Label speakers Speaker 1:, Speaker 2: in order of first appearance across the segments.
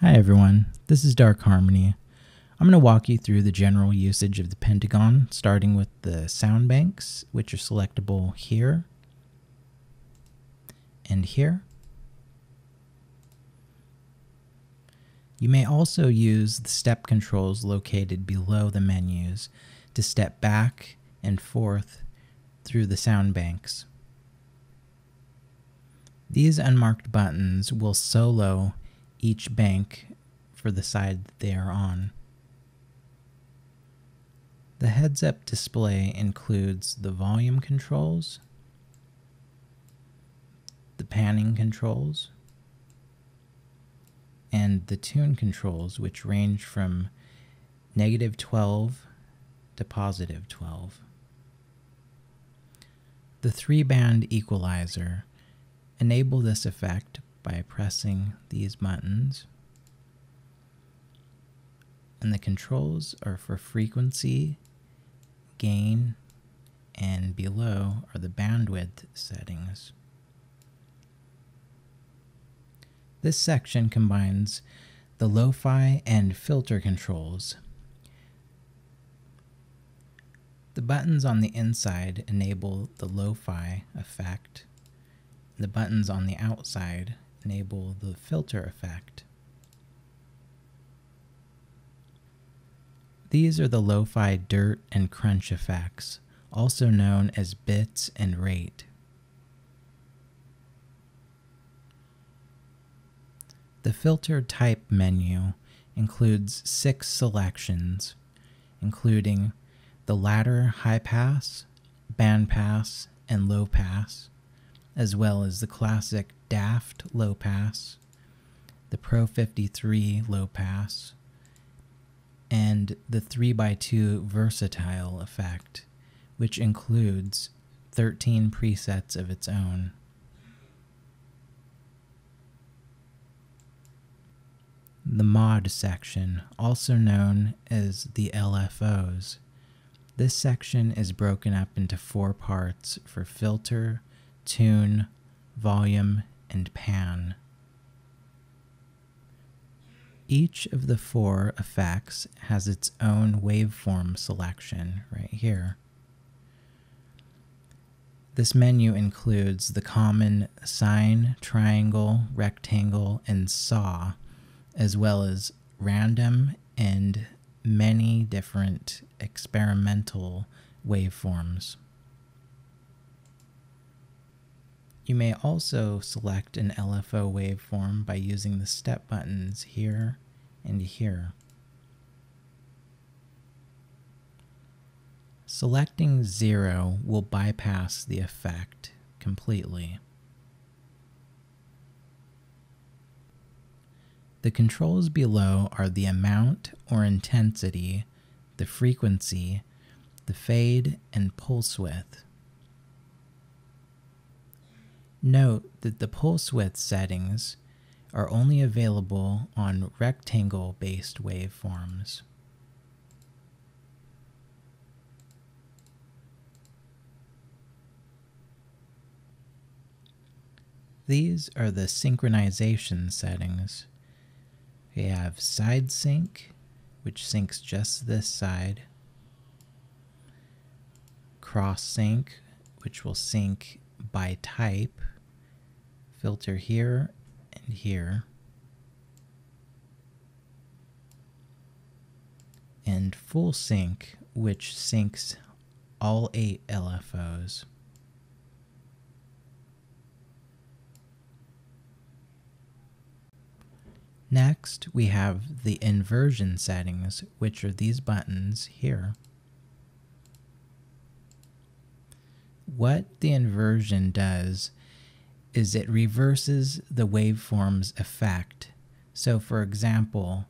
Speaker 1: Hi everyone, this is Dark Harmony. I'm going to walk you through the general usage of the Pentagon, starting with the sound banks, which are selectable here and here. You may also use the step controls located below the menus to step back and forth through the sound banks. These unmarked buttons will solo each bank for the side that they are on. The heads-up display includes the volume controls, the panning controls, and the tune controls, which range from -12 to +12. The 3-band equalizer enable this effect by pressing these buttons, and the controls are for frequency, gain, and below are the bandwidth settings. This section combines the lo-fi and filter controls. The buttons on the inside enable the lo-fi effect. The buttons on the outside enable the filter effect. These are the lo-fi dirt and crunch effects, also known as bits and rate. The filter type menu includes 6 selections, including the ladder high pass, band pass, and low pass, as well as the classic daft low pass, the Pro 53 low pass, and the 3x2 versatile effect, which includes 13 presets of its own. The mod section, also known as the Lfos. This section is broken up into 4 parts for filter, tune, volume, and pan. Each of the 4 effects has its own waveform selection right here. This menu includes the common sine, triangle, rectangle, and saw, as well as random and many different experimental waveforms. You may also select an LFO waveform by using the step buttons here and here. Selecting 0 will bypass the effect completely. The controls below are the amount or intensity, the frequency, the fade, and pulse width. Note that the pulse width settings are only available on rectangle-based waveforms. These are the synchronization settings. We have side sync, which syncs just this side, cross sync, which will sync by type, filter here and here, and full sync, which syncs all 8 LFOs. Next, we have the inversion settings, which are these buttons here. What the inversion does is it reverses the waveform's effect. So for example,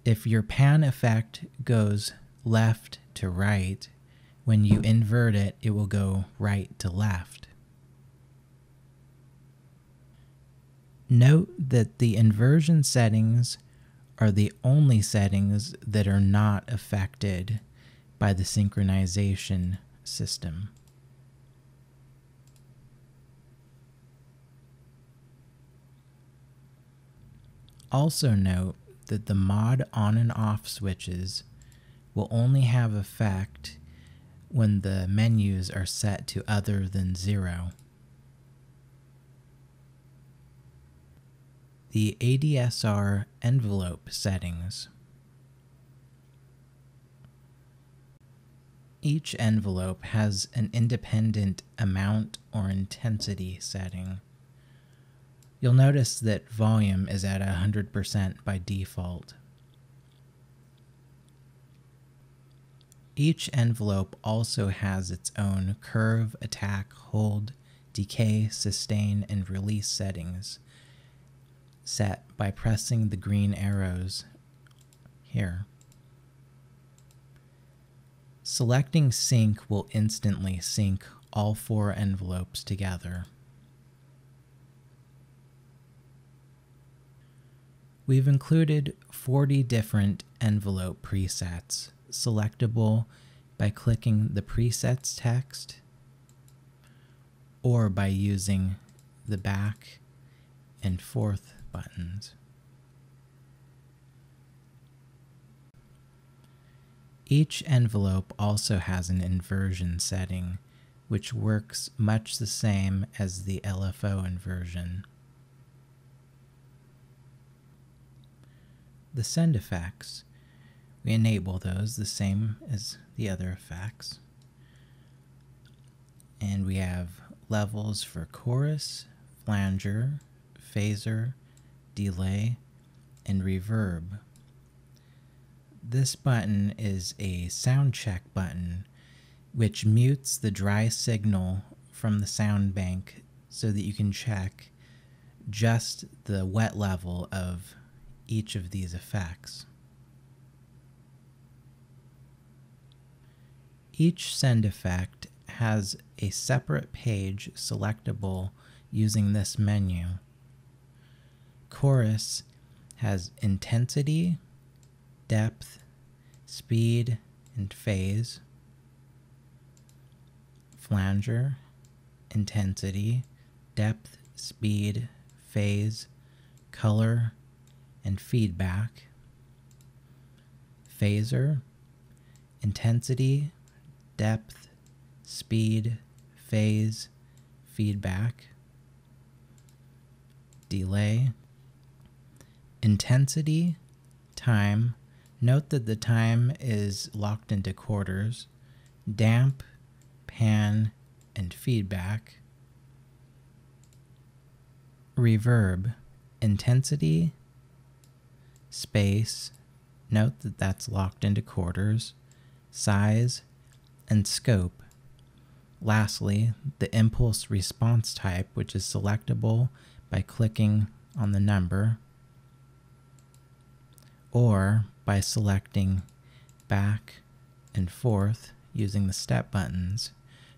Speaker 1: if your pan effect goes left to right, when you invert it, it will go right to left. Note that the inversion settings are the only settings that are not affected by the synchronization system. Also note that the mod on and off switches will only have effect when the menus are set to other than 0. The Adsr envelope settings. Each envelope has an independent amount or intensity setting. You'll notice that volume is at 100% by default. Each envelope also has its own curve, attack, hold, decay, sustain, and release settings set by pressing the green arrows here. Selecting sync will instantly sync all 4 envelopes together. We've included 40 different envelope presets, selectable by clicking the presets text or by using the back and forth buttons. Each envelope also has an inversion setting, which works much the same as the LFO inversion. The send effects, we enable those the same as the other effects. And we have levels for chorus, flanger, phaser, delay, and reverb. This button is a sound check button, which mutes the dry signal from the sound bank so that you can check just the wet level of each of these effects. Each send effect has a separate page selectable using this menu. Chorus has intensity, depth, speed, and phase. Flanger, intensity, depth, speed, phase, color, and feedback. Phaser, intensity, depth, speed, phase, feedback. Delay, intensity, time. Note that the time is locked into quarters. Damp, pan, and feedback. Reverb, intensity, space. Note that that's locked into quarters. Size, and scope. Lastly, the impulse response type, which is selectable by clicking on the number or by selecting back and forth using the step buttons.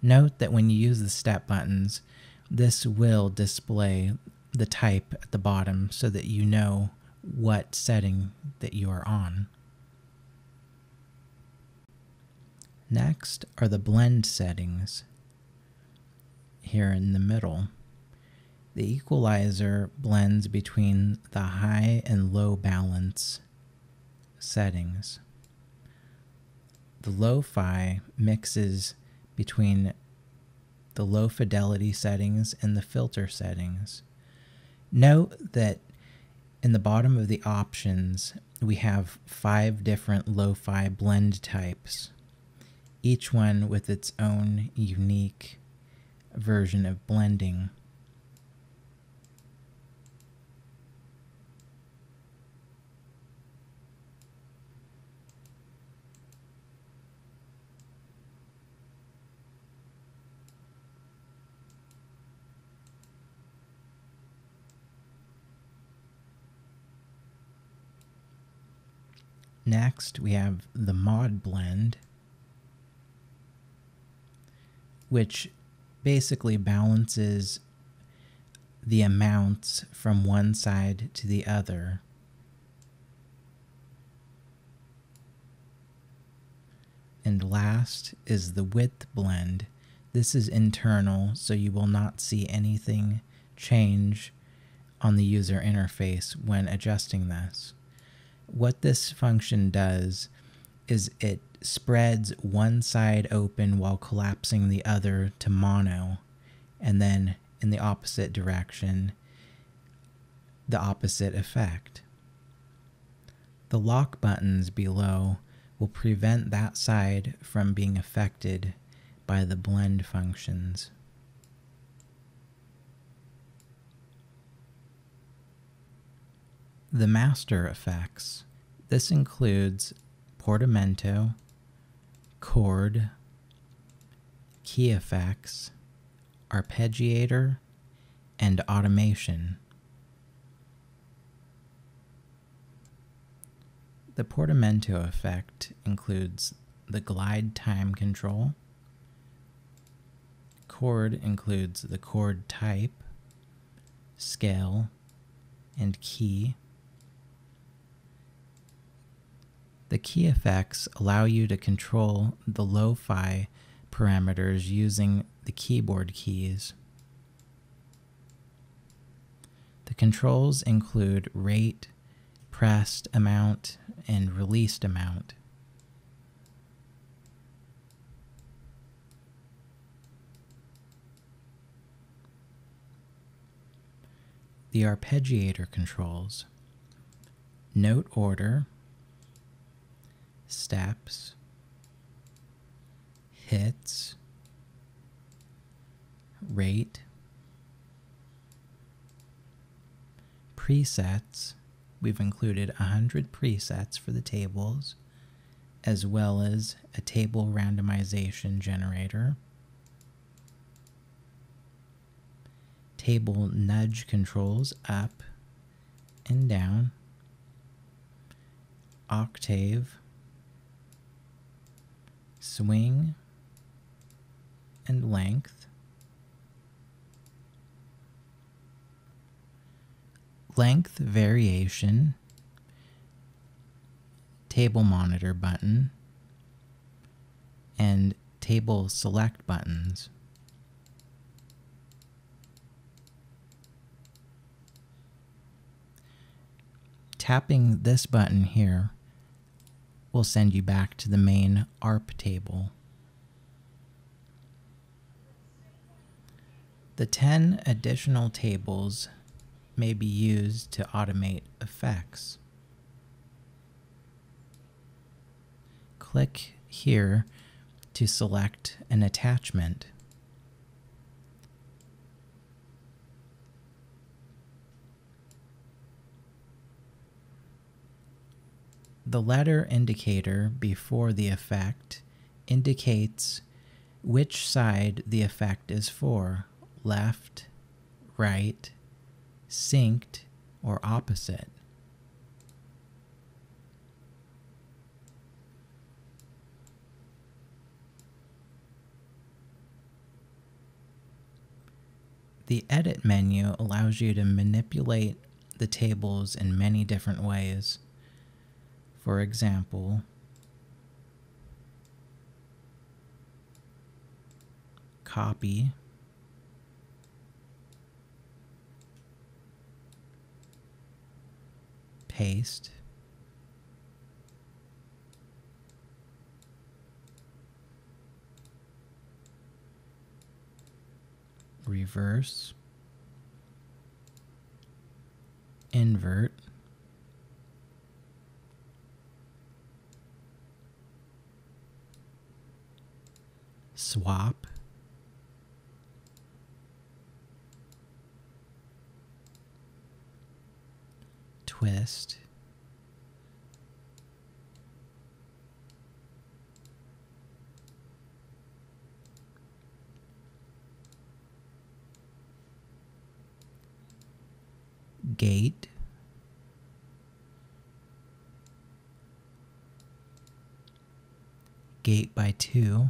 Speaker 1: Note that when you use the step buttons, this will display the type at the bottom so that you know what setting that you are on. Next are the blend settings here in the middle. The equalizer blends between the high and low balance settings. The lo-fi mixes between the low fidelity settings and the filter settings. Note that in the bottom of the options, we have 5 different lo-fi blend types, each one with its own unique version of blending. Next, we have the mod blend, which basically balances the amounts from one side to the other. And last is the width blend. This is internal, so you will not see anything change on the user interface when adjusting this. What this function does is it spreads one side open while collapsing the other to mono, and then in the opposite direction, the opposite effect. The lock buttons below will prevent that side from being affected by the blend functions. The master effects. This includes portamento, chord, key effects, arpeggiator, and automation. The portamento effect includes the glide time control. Chord includes the chord type, scale, and key. The key effects allow you to control the lo-fi parameters using the keyboard keys. The controls include rate, pressed amount, and released amount. The arpeggiator controls note order, steps, hits, rate, presets. We've included 100 presets for the tables, as well as a table randomization generator, table nudge controls up and down, octave, swing, and length, length variation, table monitor button, and table select buttons. Tapping this button here will send you back to the main ARP table. The 10 additional tables may be used to automate effects. Click here to select an attachment. The letter indicator before the effect indicates which side the effect is for, left, right, synced, or opposite. The Edit menu allows you to manipulate the tables in many different ways. For example, copy, paste, reverse, invert, swap, twist, gate, gate by 2,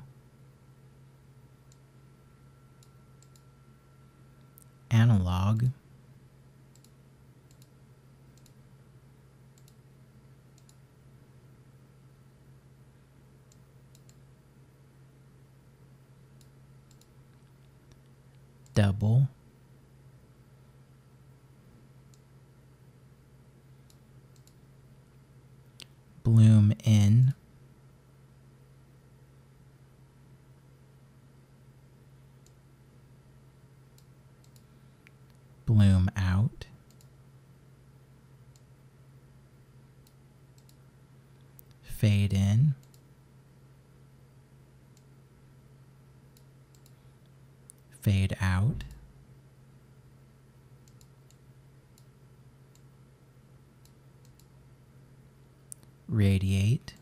Speaker 1: analog, double, bloom in, bloom out, fade in, fade out, radiate,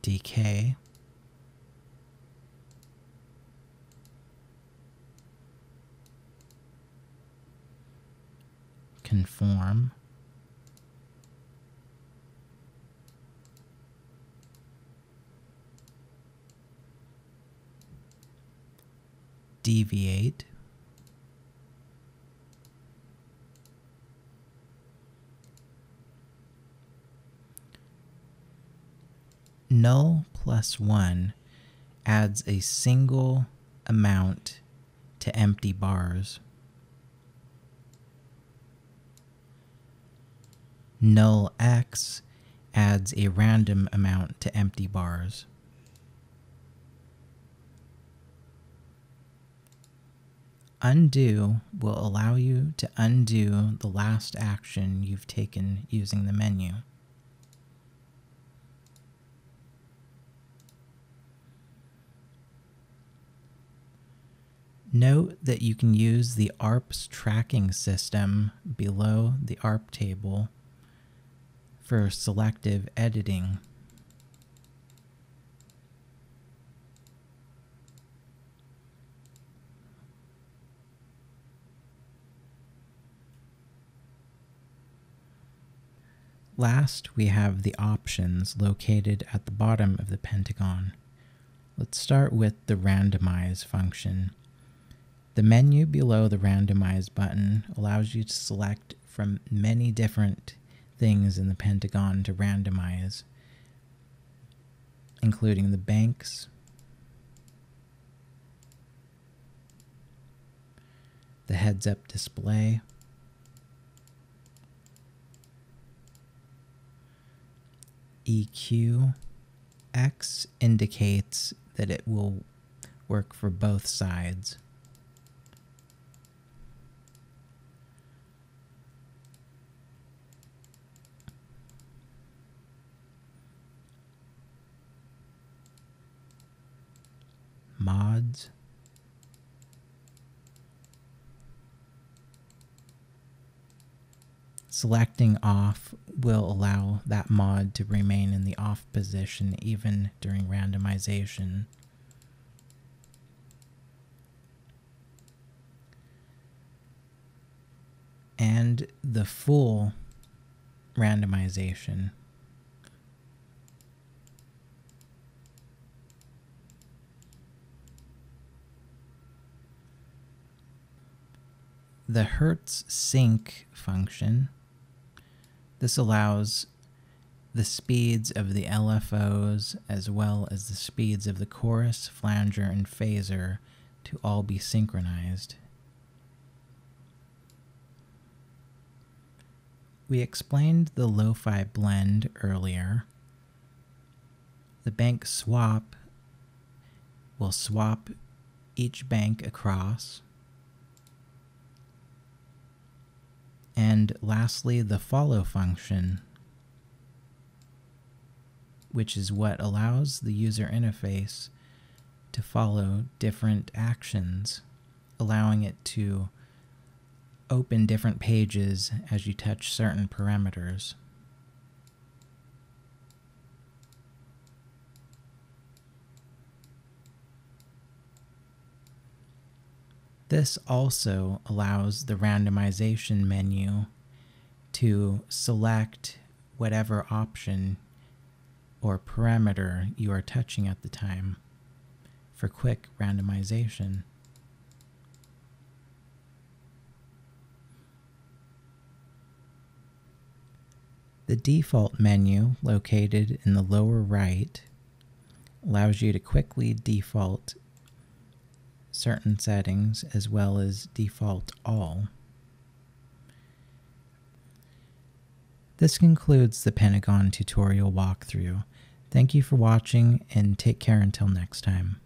Speaker 1: decay, conform, deviate, null plus 1 adds a single amount to empty bars. Null x adds a random amount to empty bars. Undo will allow you to undo the last action you've taken using the menu. Note that you can use the ARP's tracking system below the ARP table for selective editing. Last, we have the options located at the bottom of the Pentagon. Let's start with the Randomize function. The menu below the Randomize button allows you to select from many different things in the Pentagon to randomize, including the banks, the heads-up display, EQ. X indicates that it will work for both sides. Mods. Selecting off will allow that mod to remain in the off position even during randomization. And the full randomization. The Hertz Sync function. This allows the speeds of the Lfos as well as the speeds of the chorus, flanger, and phaser to all be synchronized. We explained the lo-fi blend earlier. The bank swap will swap each bank across. And lastly, the follow function, which is what allows the user interface to follow different actions, allowing it to open different pages as you touch certain parameters. This also allows the randomization menu to select whatever option or parameter you are touching at the time for quick randomization. The default menu located in the lower right allows you to quickly default certain settings as well as default all. This concludes the Pentagon tutorial walkthrough. Thank you for watching and take care until next time.